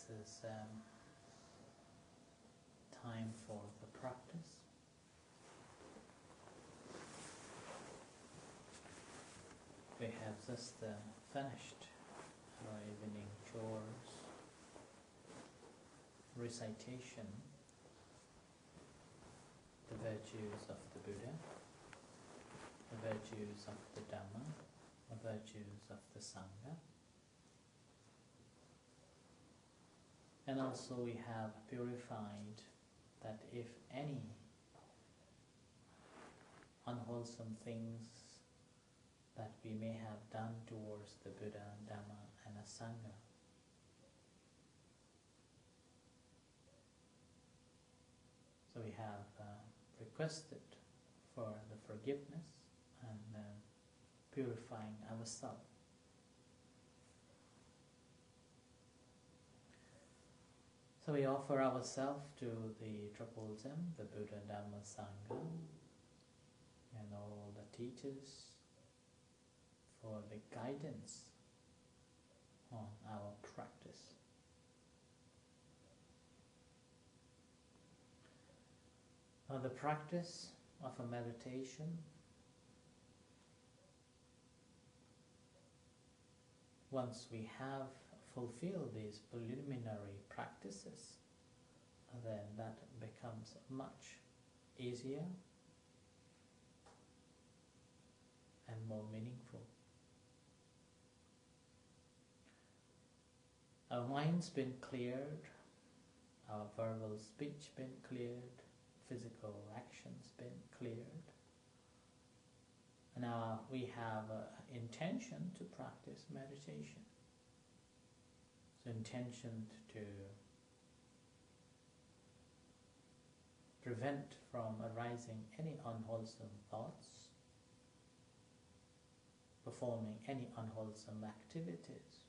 this is time for the practice. We have just finished our evening chores, recitation, the virtues of the Buddha, the virtues of the Dhamma, the virtues of the Sangha. And also we have purified that if any unwholesome things that we may have done towards the Buddha, Dhamma and the Sangha, so we have requested for the forgiveness and purifying ourselves. So we offer ourselves to the Triple Gem, the Buddha, Dhamma, Sangha, and all the teachers for the guidance on our practice. Now the practice of a meditation, once we have fulfilled these preliminary practices, then that becomes much easier and more meaningful. Our mind's been cleared, our verbal speech been cleared, physical actions been cleared. And now we have an intention to practice meditation. So intention to prevent from arising any unwholesome thoughts, performing any unwholesome activities,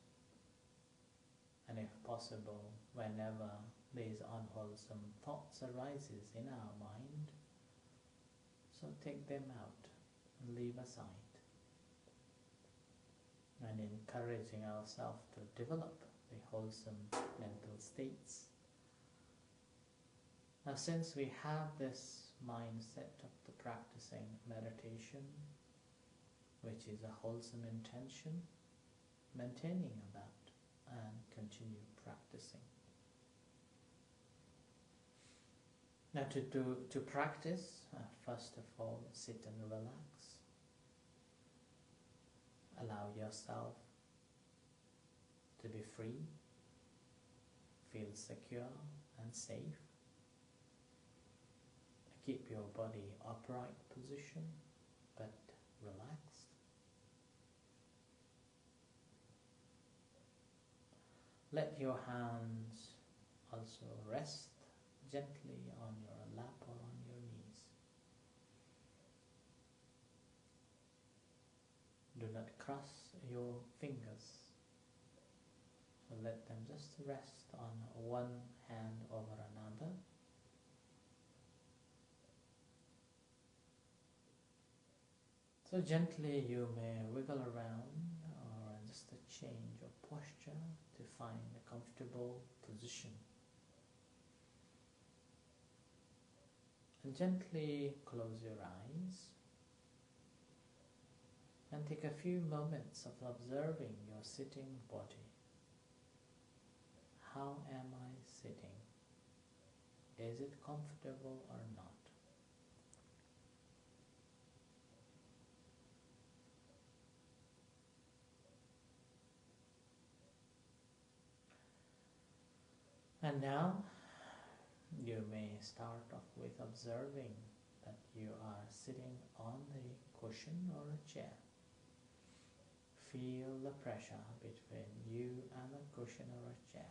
and if possible, whenever these unwholesome thoughts arises in our mind, so take them out and leave aside, and encouraging ourselves to develop the wholesome mental states. Now since we have this mindset of the practicing meditation, which is a wholesome intention, maintaining that and continue practicing. Now to practice, first of all, sit and relax. Allow yourself to be free, feel secure and safe. Keep your body upright position, but relaxed. Let your hands also rest gently on your lap or on your knees. Do not cross your fingers. So let them just rest on one hand over another. So gently you may wiggle around or just a change of posture to find a comfortable position. And gently close your eyes and take a few moments of observing your sitting body. How am I sitting? Is it comfortable or not? And now you may start off with observing that you are sitting on the cushion or a chair. Feel the pressure between you and a cushion or a chair.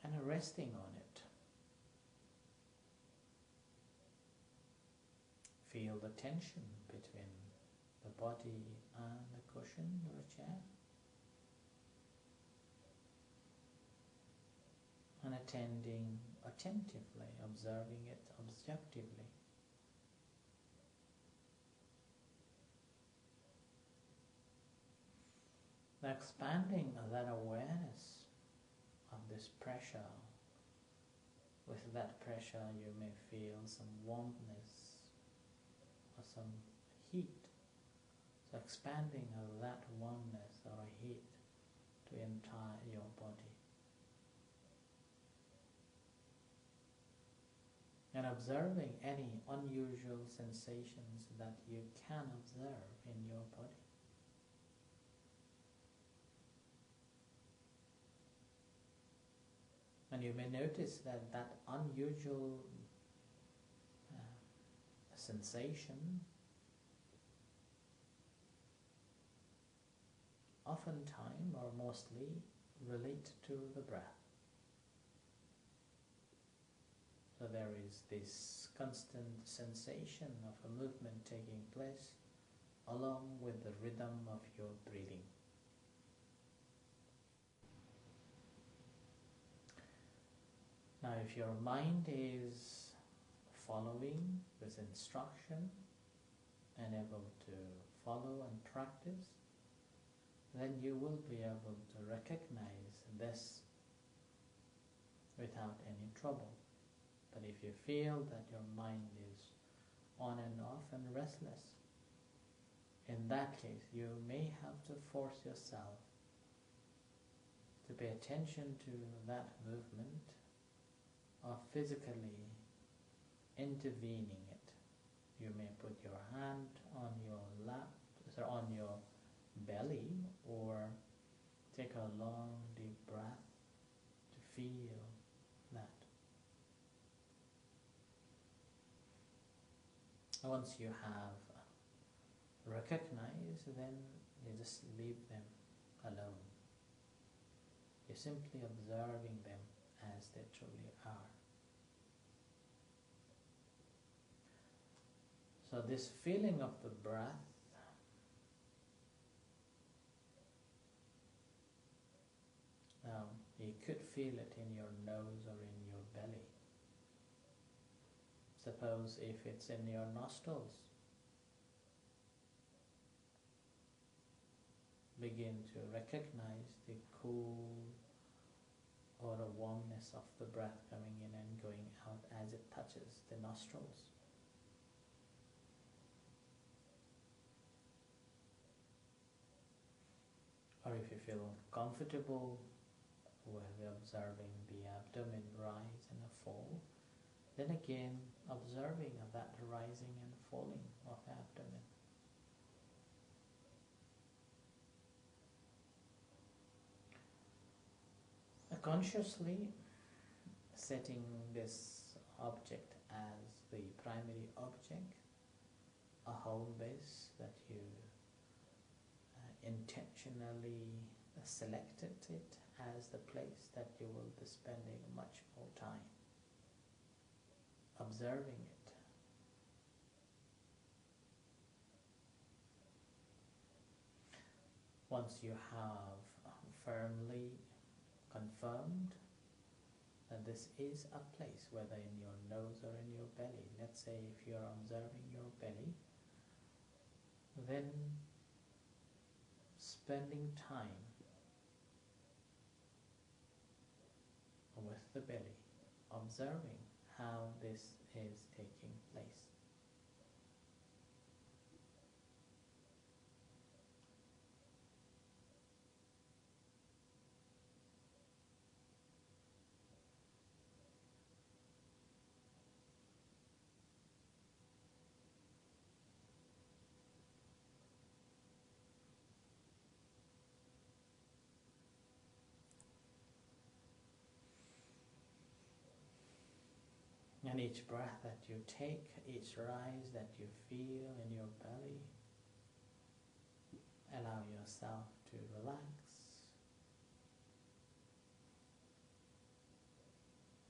And resting on it. Feel the tension between the body and the cushion or a chair. And attending attentively, observing it objectively. expanding that awareness of this pressure. With that pressure you may feel some warmness or some heat. So expanding that warmness or heat to entire your body. And observing any unusual sensations that you can observe in your body. And you may notice that that unusual sensation oftentimes or mostly relate to the breath. So there is this constant sensation of a movement taking place along with the rhythm of your breathing. Now if your mind is following this instruction and able to follow and practice, then you will be able to recognize this without any trouble. But if you feel that your mind is on and off and restless, in that case you may have to force yourself to pay attention to that movement or physically intervening it. You may put your hand on your lap, on your belly, or take a long deep breath to feel that. Once you have recognized, then you just leave them alone. You're simply observing them as they truly are. So this feeling of the breath you could feel it in your nose or in your belly. Suppose if it's in your nostrils, begin to recognize the cool or the warmness of the breath coming in and going out as it touches the nostrils. Or if you feel comfortable with observing the abdomen rise and fall, then again observing that rising and falling of the abdomen. Consciously setting this object as the primary object, a home base that you intentionally selected it as the place that you will be spending much more time observing it. Once you have firmly confirmed that this is a place, whether in your nose or in your belly, let's say if you are observing your belly, then spending time with the belly, observing how this is taking place. And each breath that you take, each rise that you feel in your belly, allow yourself to relax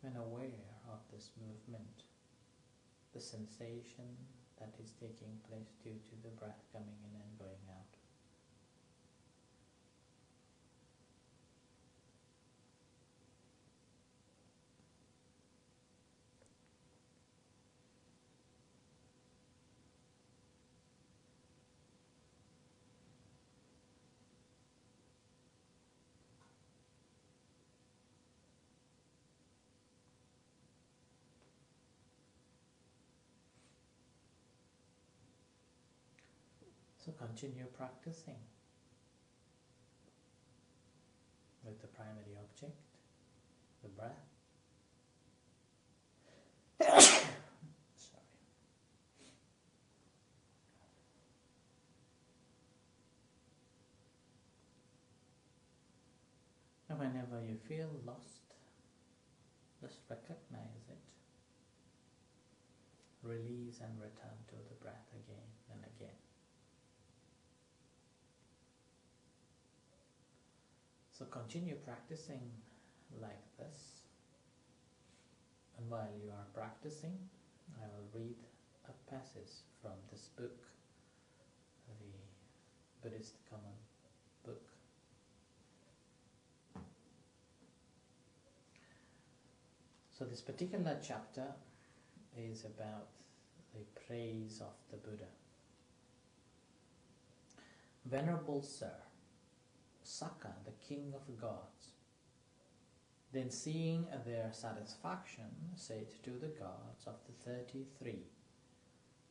and aware of this movement, the sensation that is taking place due to the breath coming in and going out. So continue practicing with the primary object, the breath. Sorry. And whenever you feel lost, just recognize it. Release and return to the breath again and again. So continue practicing like this. And while you are practicing, I will read a passage from this book, the Buddhist Common Book. So this particular chapter is about the praise of the Buddha. Venerable Sir, Sakka, the king of gods, then seeing their satisfaction, said to the gods of the 33,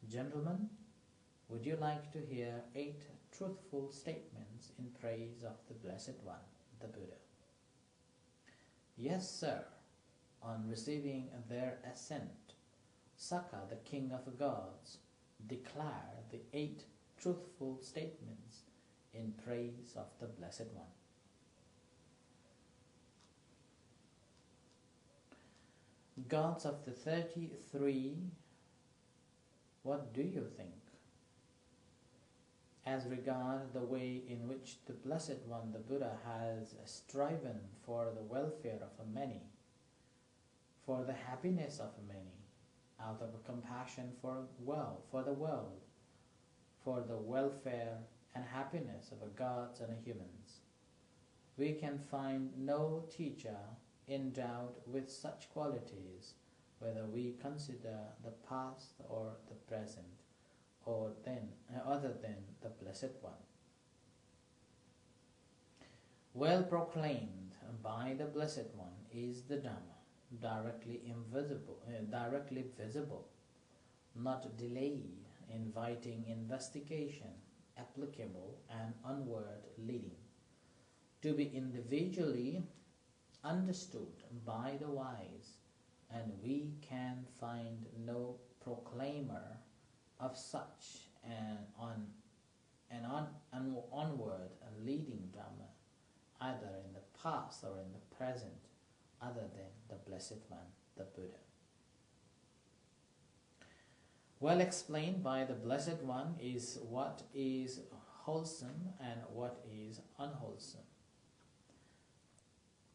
Gentlemen, would you like to hear 8 truthful statements in praise of the Blessed One, the Buddha? Yes, sir. On receiving their assent, Sakka, the king of gods, declared the 8 truthful statements in praise of the Blessed One. Gods of the 33, what do you think? As regard the way in which the Blessed One, the Buddha, has striven for the welfare of many, for the happiness of many, out of compassion for the world, for the welfare and happiness of gods and humans, we can find no teacher endowed with such qualities, whether we consider the past or the present, or other than the Blessed One. Well proclaimed by the Blessed One is the Dhamma, directly visible, not delayed, inviting investigation, applicable and onward leading, to be individually understood by the wise, and we can find no proclaimer of such an onward and leading Dhamma, either in the past or in the present, other than the Blessed One, the Buddha. Well explained by the Blessed One is what is wholesome and what is unwholesome,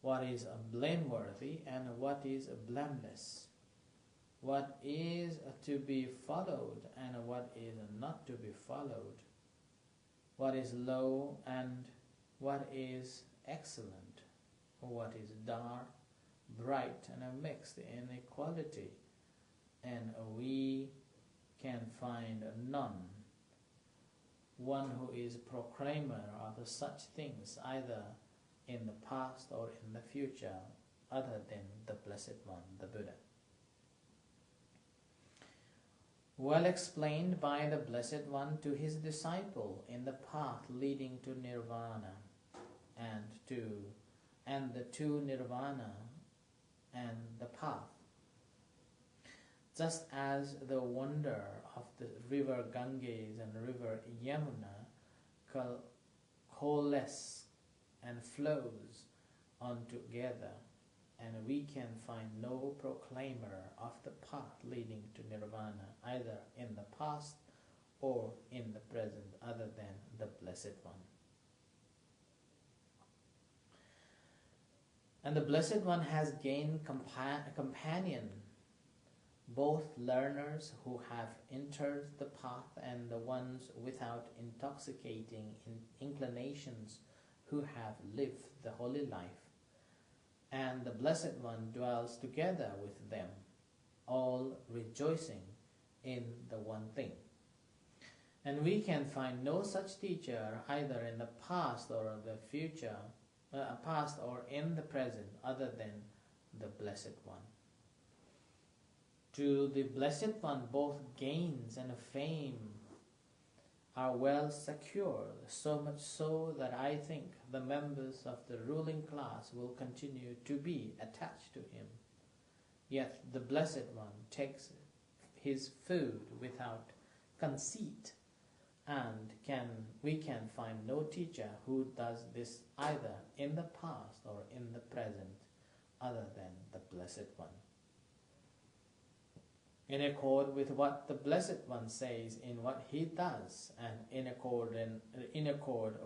what is blameworthy and what is blameless, what is to be followed and what is not to be followed, what is low and what is excellent, what is dark, bright, and mixed in equality, and we can find none, one who is proclaimer of such things either in the past or in the future, other than the Blessed One, the Buddha. Well explained by the Blessed One to his disciple in the path leading to nirvana, and the two nirvana and the path. Just as the wonder of the river Ganges and river Yamuna coalesce and flows on together, and we can find no proclaimer of the path leading to nirvana, either in the past or in the present, other than the Blessed One. And the Blessed One has gained companion, both learners who have entered the path and the ones without intoxicating inclinations who have lived the holy life. And the Blessed One dwells together with them, all rejoicing in the one thing. And we can find no such teacher either in the past or the future, past or in the present, other than the Blessed One. To the Blessed One both gains and fame are well secured, so much so that I think the members of the ruling class will continue to be attached to him. Yet the Blessed One takes his food without conceit, and we can find no teacher who does this either in the past or in the present other than the Blessed One. In accord with what the Blessed One says in what he does, and in accord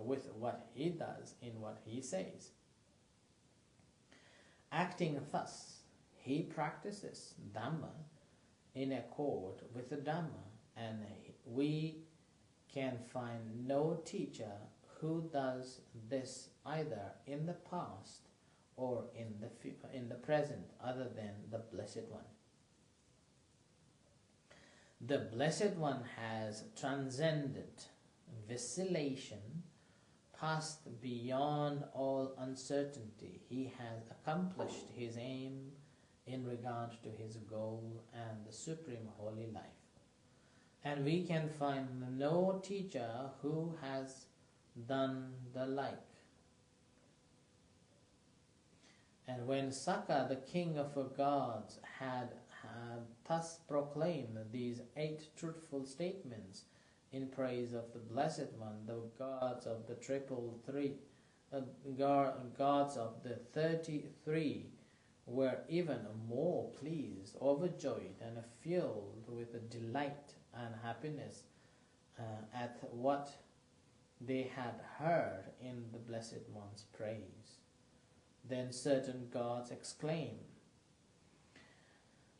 with what he does in what he says. Acting thus, he practices Dhamma in accord with the Dhamma, and we can find no teacher who does this either in the past or in the present other than the Blessed One. The Blessed One has transcended vacillation, passed beyond all uncertainty. He has accomplished his aim in regard to his goal and the supreme holy life. And we can find no teacher who has done the like. And when Sakka, the king of gods, had thus proclaimed these 8 truthful statements in praise of the Blessed One, the gods of the gods of the 33 were even more pleased, overjoyed, and filled with delight and happiness at what they had heard in the Blessed One's praise. Then certain gods exclaimed,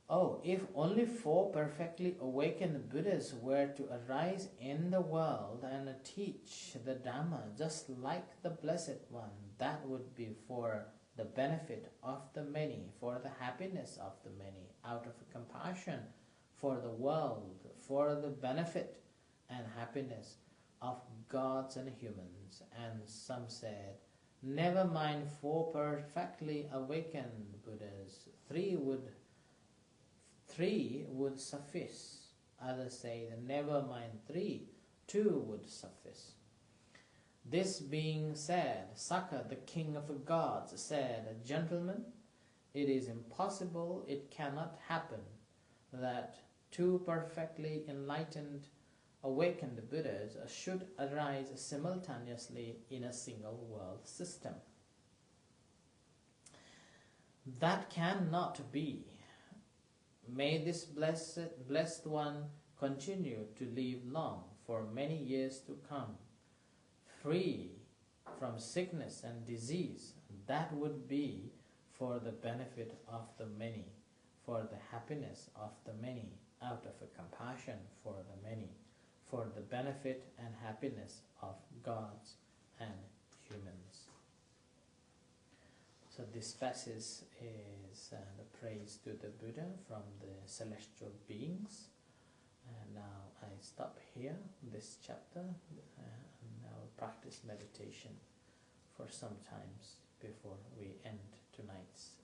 "Oh, if only 4 perfectly awakened Buddhas were to arise in the world and teach the Dhamma just like the Blessed One, that would be for the benefit of the many, for the happiness of the many, out of compassion for the world, for the benefit and happiness of gods and humans." And some said, "Never mind 4 perfectly awakened Buddhas, 3 would suffice." Others say, "Never mind 3, 2 would suffice." This being said, Sakka, the king of gods, said, "Gentlemen, it is impossible, it cannot happen, that 2 perfectly enlightened, awakened Buddhas should arise simultaneously in a single world system. That cannot be. May this blessed one continue to live long for many years to come, free from sickness and disease. That would be for the benefit of the many, for the happiness of the many, out of a compassion for the many, for the benefit and happiness of gods and humans." So this passage is the praise to the Buddha from the celestial beings. And now I stop here, this chapter, and I will practice meditation for some times before we end tonight's